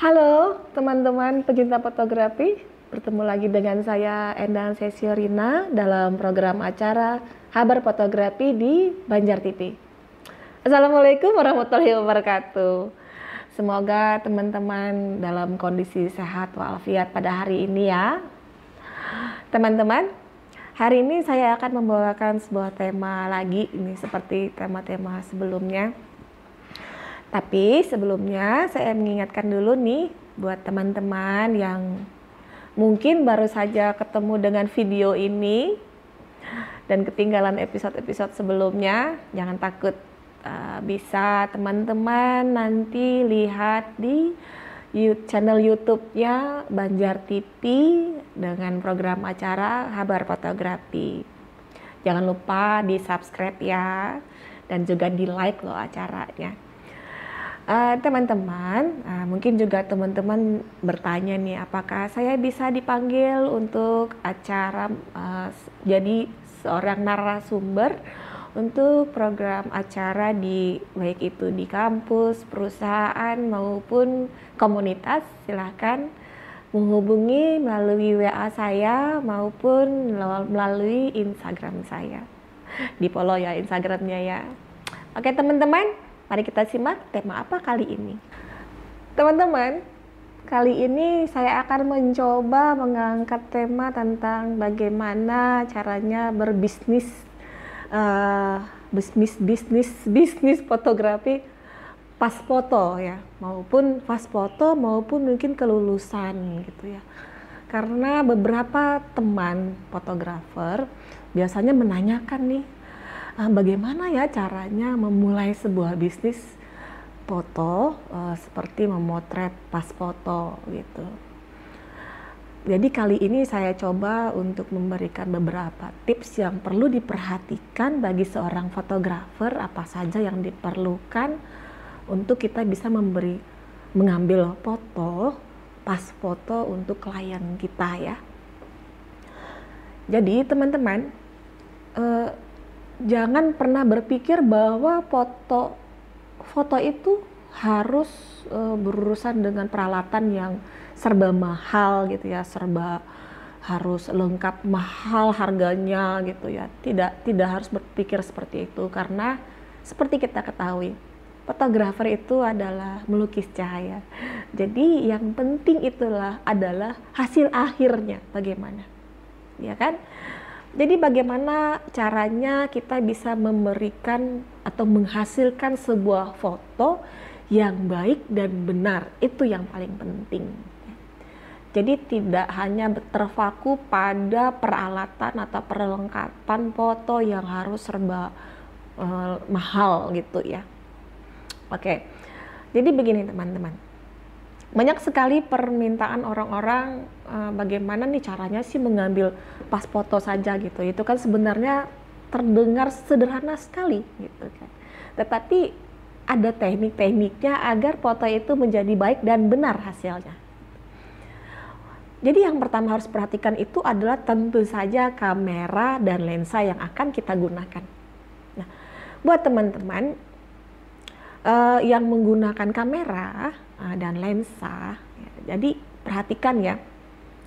Halo teman-teman pecinta fotografi, bertemu lagi dengan saya Endang Sesiorina dalam program acara Kabar Fotografi di Banjar TV. Assalamualaikum warahmatullahi wabarakatuh. Semoga teman-teman dalam kondisi sehat walafiat pada hari ini ya. Teman-teman, hari ini saya akan membawakan sebuah tema lagi ini seperti tema-tema sebelumnya. Tapi sebelumnya saya mengingatkan dulu nih buat teman-teman yang mungkin baru saja ketemu dengan video ini dan ketinggalan episode-episode sebelumnya, jangan takut, bisa teman-teman nanti lihat di channel YouTube-nya Banjar TV dengan program acara Kabar Fotografi. Jangan lupa di subscribe ya, dan juga di like loh acaranya. Teman-teman, mungkin juga teman-teman bertanya nih, apakah saya bisa dipanggil untuk acara jadi seorang narasumber untuk program acara baik itu di kampus, perusahaan maupun komunitas. Silahkan menghubungi melalui WA saya maupun melalui Instagram saya. Di follow ya Instagramnya ya. Oke teman-teman, mari kita simak tema apa kali ini. Teman-teman, kali ini saya akan mencoba mengangkat tema tentang bagaimana caranya berbisnis, bisnis fotografi pas foto ya, maupun pas foto maupun mungkin kelulusan gitu ya. Karena beberapa teman fotografer biasanya menanyakan nih, bagaimana ya caranya memulai sebuah bisnis foto seperti memotret pas foto gitu. Jadi kali ini saya coba untuk memberikan beberapa tips yang perlu diperhatikan bagi seorang fotografer, apa saja yang diperlukan untuk kita bisa mengambil foto pas foto untuk klien kita ya. Jadi teman-teman, jangan pernah berpikir bahwa foto itu harus berurusan dengan peralatan yang serba mahal gitu ya, serba harus lengkap mahal harganya gitu ya. Tidak harus berpikir seperti itu, karena seperti kita ketahui, fotografer itu adalah melukis cahaya. Jadi yang penting adalah hasil akhirnya bagaimana, ya kan? Jadi bagaimana caranya kita bisa memberikan atau menghasilkan sebuah foto yang baik dan benar, itu yang paling penting. Jadi tidak hanya terpaku pada peralatan atau perlengkapan foto yang harus serba mahal gitu ya. Oke, jadi begini teman-teman. Banyak sekali permintaan orang-orang, bagaimana nih caranya sih mengambil pas foto saja gitu. Itu kan sebenarnya terdengar sederhana sekali gitu kan. Tetapi ada teknik-tekniknya agar foto itu menjadi baik dan benar hasilnya. Jadi yang pertama harus perhatikan itu adalah tentu saja kamera dan lensa yang akan kita gunakan. Nah, buat teman-teman yang menggunakan kamera dan lensa, ya, jadi perhatikan ya,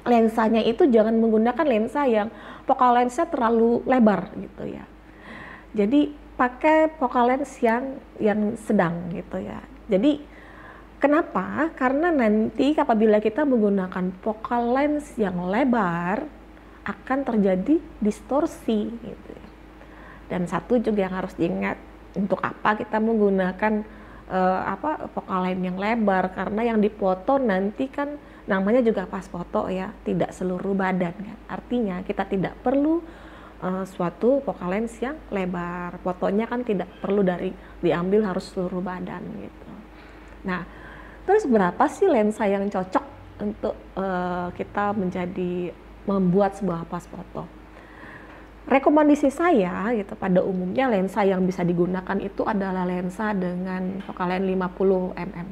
lensanya itu jangan menggunakan lensa yang focal lensnya terlalu lebar gitu ya. Jadi pakai focal lens yang sedang gitu ya. Jadi kenapa? Karena nanti apabila kita menggunakan focal lens yang lebar akan terjadi distorsi gitu ya. Dan satu juga yang harus diingat, untuk apa kita menggunakan focal lens yang lebar, karena yang dipoto nanti kan namanya juga pas foto ya, tidak seluruh badan kan. Artinya kita tidak perlu suatu focal lens yang lebar. Fotonya kan tidak perlu diambil harus seluruh badan gitu. Nah, terus berapa sih lensa yang cocok untuk kita membuat sebuah pas foto? Rekomendasi saya gitu, pada umumnya lensa yang bisa digunakan itu adalah lensa dengan focal lens 50 mm.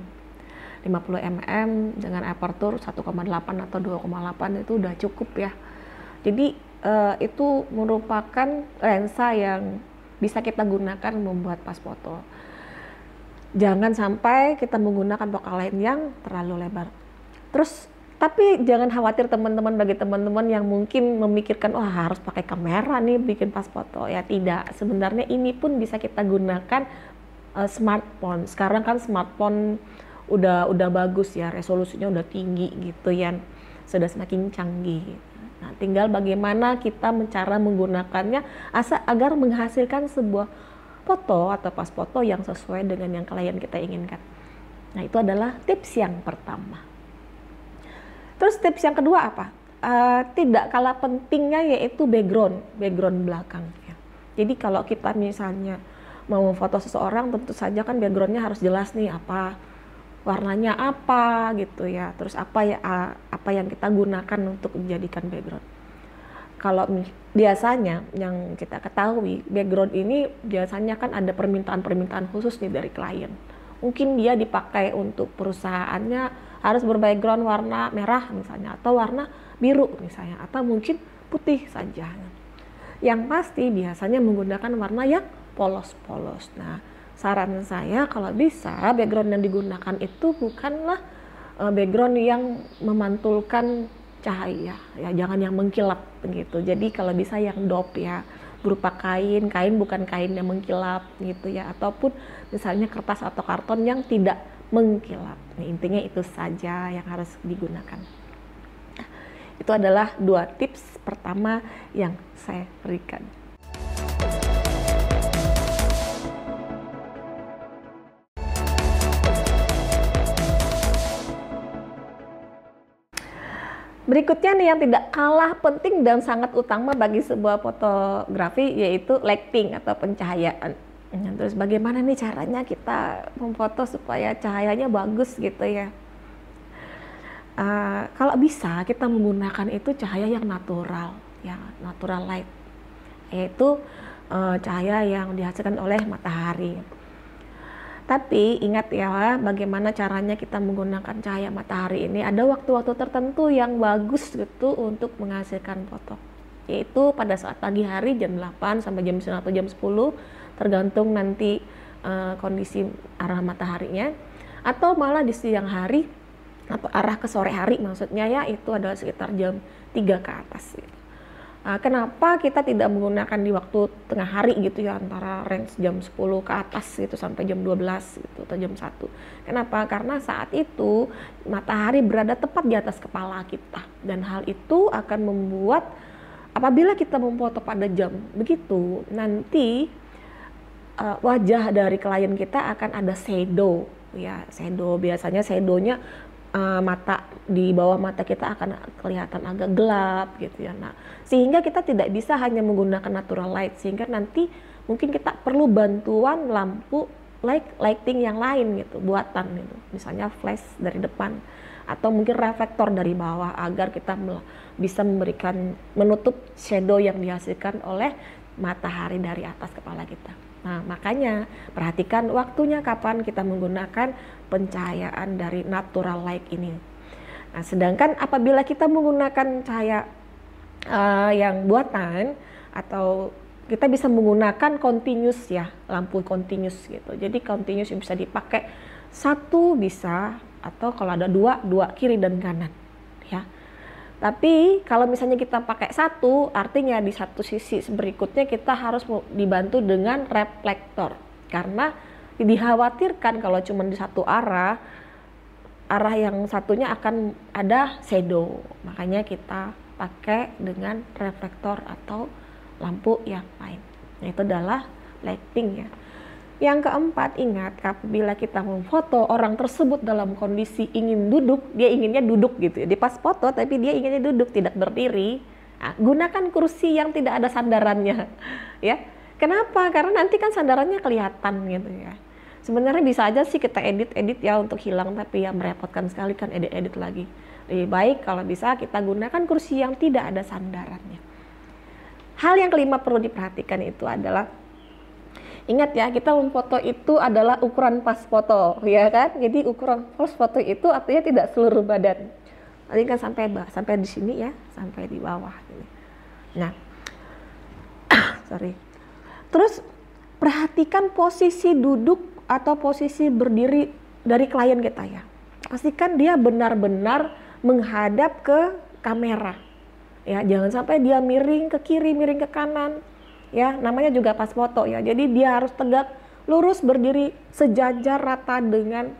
50 mm dengan aperture 1,8 atau 2,8 itu udah cukup ya. Jadi itu merupakan lensa yang bisa kita gunakan membuat pas foto. Jangan sampai kita menggunakan vokal line yang terlalu lebar. Terus tapi jangan khawatir teman-teman, bagi teman-teman yang mungkin memikirkan wah harus pakai kamera nih bikin pas foto, ya tidak. Sebenarnya ini pun bisa kita gunakan smartphone. Sekarang kan smartphone udah bagus ya, resolusinya udah tinggi gitu ya, sudah semakin canggih. Nah, tinggal bagaimana kita cara menggunakannya agar menghasilkan sebuah foto atau pas foto yang sesuai dengan yang klien kita inginkan. Nah, itu adalah tips yang pertama. Terus tips yang kedua apa? Tidak kalah pentingnya yaitu background belakang. Ya. Jadi kalau kita misalnya mau foto seseorang, tentu saja kan backgroundnya harus jelas nih, apa warnanya apa gitu ya. Terus apa yang kita gunakan untuk menjadikan background. Kalau biasanya yang kita ketahui, background ini biasanya kan ada permintaan khusus nih dari klien. Mungkin dia dipakai untuk perusahaannya harus berbackground warna merah misalnya, atau warna biru misalnya, atau mungkin putih saja. Yang pasti biasanya menggunakan warna yang polos-polos. Nah, saran saya kalau bisa background yang digunakan itu bukanlah background yang memantulkan cahaya, ya jangan yang mengkilap begitu. Jadi kalau bisa yang dope ya, berupa kain bukan kain yang mengkilap gitu ya, ataupun misalnya kertas atau karton yang tidak mengkilap. Nah, intinya itu saja yang harus digunakan. Nah, itu adalah 2 tips pertama yang saya berikan. Berikutnya nih yang tidak kalah penting dan sangat utama bagi sebuah fotografi yaitu lighting atau pencahayaan. Nah, terus bagaimana nih caranya kita memfoto supaya cahayanya bagus gitu ya. Kalau bisa kita menggunakan itu cahaya yang natural, ya natural light, yaitu cahaya yang dihasilkan oleh matahari. Tapi ingat ya, bagaimana caranya kita menggunakan cahaya matahari ini. Ada waktu-waktu tertentu yang bagus gitu untuk menghasilkan foto. Yaitu pada saat pagi hari jam 8 sampai jam 9 atau jam 10, tergantung nanti kondisi arah mataharinya. Atau malah di siang hari, atau arah ke sore hari maksudnya ya, itu adalah sekitar jam 3 ke atas gitu. Kenapa kita tidak menggunakan di waktu tengah hari gitu ya, antara range jam 10 ke atas gitu sampai jam 12 gitu atau jam 1. Kenapa? Karena saat itu matahari berada tepat di atas kepala kita, dan hal itu akan membuat apabila kita memfoto pada jam begitu, nanti wajah dari klien kita akan ada shadow ya. Shadow biasanya shadownya mata di bawah mata kita akan kelihatan agak gelap gitu ya. Nah, sehingga kita tidak bisa hanya menggunakan natural light, sehingga nanti mungkin kita perlu bantuan lampu lighting yang lain gitu, buatan gitu. Misalnya flash dari depan atau mungkin reflektor dari bawah agar kita bisa memberikan menutup shadow yang dihasilkan oleh matahari dari atas kepala kita. Nah, makanya perhatikan waktunya kapan kita menggunakan pencahayaan dari natural light ini. Nah, sedangkan apabila kita menggunakan cahaya yang buatan, atau kita bisa menggunakan continuous ya, lampu continuous gitu. Jadi continuous yang bisa dipakai satu bisa, atau kalau ada dua kiri dan kanan ya. Tapi kalau misalnya kita pakai satu, artinya di satu sisi berikutnya kita harus dibantu dengan reflektor. Karena dikhawatirkan kalau cuma di satu arah yang satunya akan ada shadow. Makanya kita pakai dengan reflektor atau lampu yang lain. Nah, itu adalah lighting ya. Yang keempat, ingat apabila kita memfoto orang tersebut dalam kondisi ingin duduk, dia inginnya duduk gitu ya. Di pas foto tapi dia inginnya duduk, tidak berdiri. Nah, gunakan kursi yang tidak ada sandarannya ya. Kenapa? Karena nanti kan sandarannya kelihatan gitu ya. Sebenarnya bisa aja sih kita edit ya untuk hilang, tapi ya merepotkan sekali kan edit lagi. Lebih baik kalau bisa kita gunakan kursi yang tidak ada sandarannya. Hal yang kelima perlu diperhatikan itu adalah, ingat ya, kita memfoto itu adalah ukuran pas foto, ya kan? Jadi ukuran pas foto itu artinya tidak seluruh badan. Tadi kan sampai di sini ya, sampai di bawah. Nah, sorry. Terus perhatikan posisi duduk atau posisi berdiri dari klien kita ya. Pastikan dia benar-benar menghadap ke kamera. Ya, jangan sampai dia miring ke kiri, miring ke kanan. Ya, namanya juga pas foto ya. Jadi dia harus tegak, lurus, berdiri sejajar rata dengan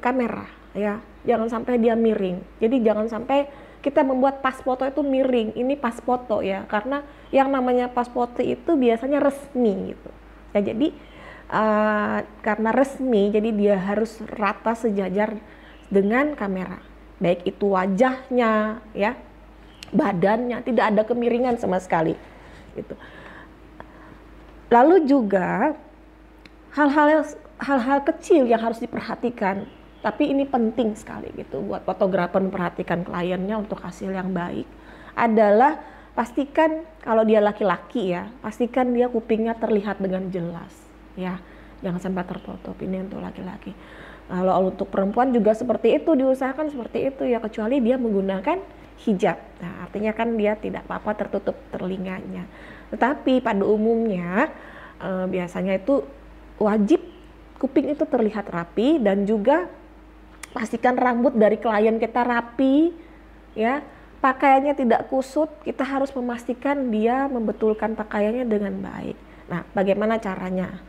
kamera ya. Jangan sampai dia miring. Jadi jangan sampai kita membuat pas foto itu miring. Ini pas foto ya, karena yang namanya pas foto itu biasanya resmi gitu. Ya, jadi karena resmi, jadi dia harus rata sejajar dengan kamera. Baik itu wajahnya ya, badannya, tidak ada kemiringan sama sekali gitu. Lalu juga hal-hal kecil yang harus diperhatikan, tapi ini penting sekali gitu buat fotografer memperhatikan kliennya untuk hasil yang baik, adalah pastikan kalau dia laki-laki ya, pastikan dia kupingnya terlihat dengan jelas ya, jangan sampai tertutup. Ini untuk laki-laki. Kalau untuk perempuan juga seperti itu, diusahakan seperti itu ya, kecuali dia menggunakan hijab. Nah, artinya kan dia tidak apa-apa tertutup telinganya. Tetapi pada umumnya biasanya itu wajib kuping itu terlihat rapi, dan juga pastikan rambut dari klien kita rapi ya. Pakaiannya tidak kusut, kita harus memastikan dia membetulkan pakaiannya dengan baik. Nah, bagaimana caranya?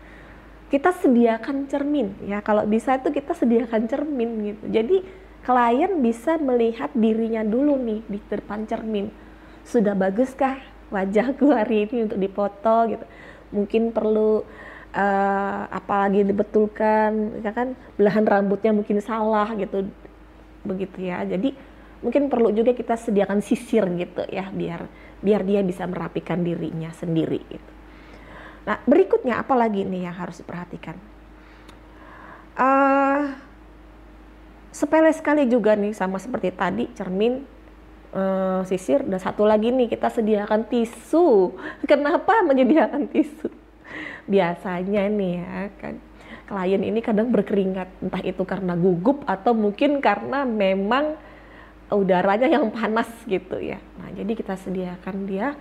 Kita sediakan cermin ya, kalau bisa itu kita sediakan cermin gitu. Jadi klien bisa melihat dirinya dulu nih di depan cermin. Sudah baguskah wajahku hari ini untuk dipoto gitu. Mungkin perlu apalagi dibetulkan ya kan, belahan rambutnya mungkin salah gitu, begitu ya. Jadi mungkin perlu juga kita sediakan sisir gitu ya, biar dia bisa merapikan dirinya sendiri gitu. Nah, berikutnya apa lagi nih yang harus diperhatikan? Sepele sekali juga nih, sama seperti tadi, cermin, sisir, dan satu lagi nih, kita sediakan tisu. Kenapa menyediakan tisu? Biasanya nih ya kan, klien ini kadang berkeringat, entah itu karena gugup atau mungkin karena memang udaranya yang panas gitu ya. Nah, jadi kita sediakan dia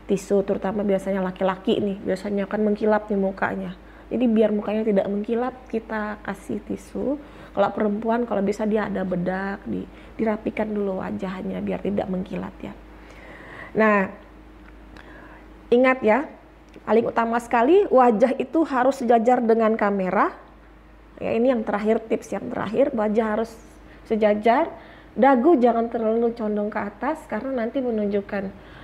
tisu, terutama biasanya laki-laki nih, biasanya kan mengkilap nih mukanya. Jadi biar mukanya tidak mengkilap, kita kasih tisu. Kalau perempuan, kalau bisa dia ada bedak, dirapikan dulu wajahnya biar tidak mengkilat ya. Nah, ingat ya, paling utama sekali wajah itu harus sejajar dengan kamera. Ya, ini yang terakhir, tips yang terakhir, wajah harus sejajar. Dagu jangan terlalu condong ke atas karena nanti menunjukkan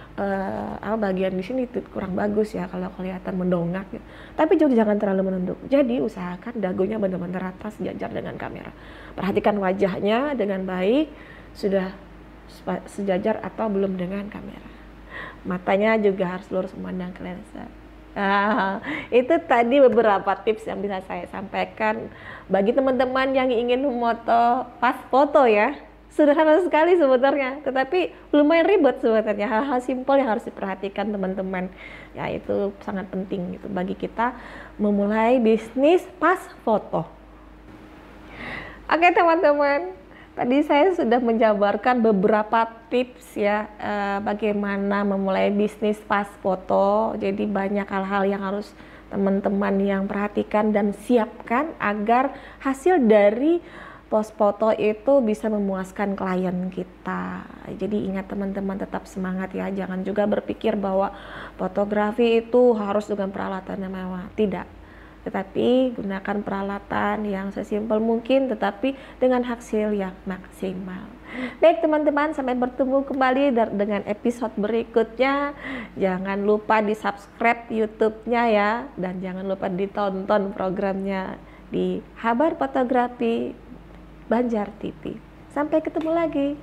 bagian di sini itu kurang bagus ya kalau kelihatan mendongak gitu. Tapi juga jangan terlalu menunduk. Jadi usahakan dagunya benar-benar rata sejajar dengan kamera. Perhatikan wajahnya dengan baik, sudah sejajar atau belum dengan kamera. Matanya juga harus lurus memandang ke lensa. Itu tadi beberapa tips yang bisa saya sampaikan bagi teman-teman yang ingin memoto pas foto ya. Sederhana sekali sebenarnya, tetapi lumayan ribet sebenarnya. Hal-hal simpel yang harus diperhatikan teman-teman, ya itu sangat penting gitu bagi kita memulai bisnis pas foto. Oke teman-teman, tadi saya sudah menjabarkan beberapa tips ya, bagaimana memulai bisnis pas foto. Jadi banyak hal-hal yang harus teman-teman yang perhatikan dan siapkan agar hasil dari post foto itu bisa memuaskan klien kita. Jadi ingat teman-teman, tetap semangat ya, jangan juga berpikir bahwa fotografi itu harus dengan peralatan yang mewah. Tidak, tetapi gunakan peralatan yang sesimpel mungkin tetapi dengan hasil yang maksimal. Baik teman-teman, sampai bertemu kembali dengan episode berikutnya. Jangan lupa di subscribe YouTube-nya ya, dan jangan lupa ditonton programnya di Habar Fotografi Banjar TV. Sampai ketemu lagi.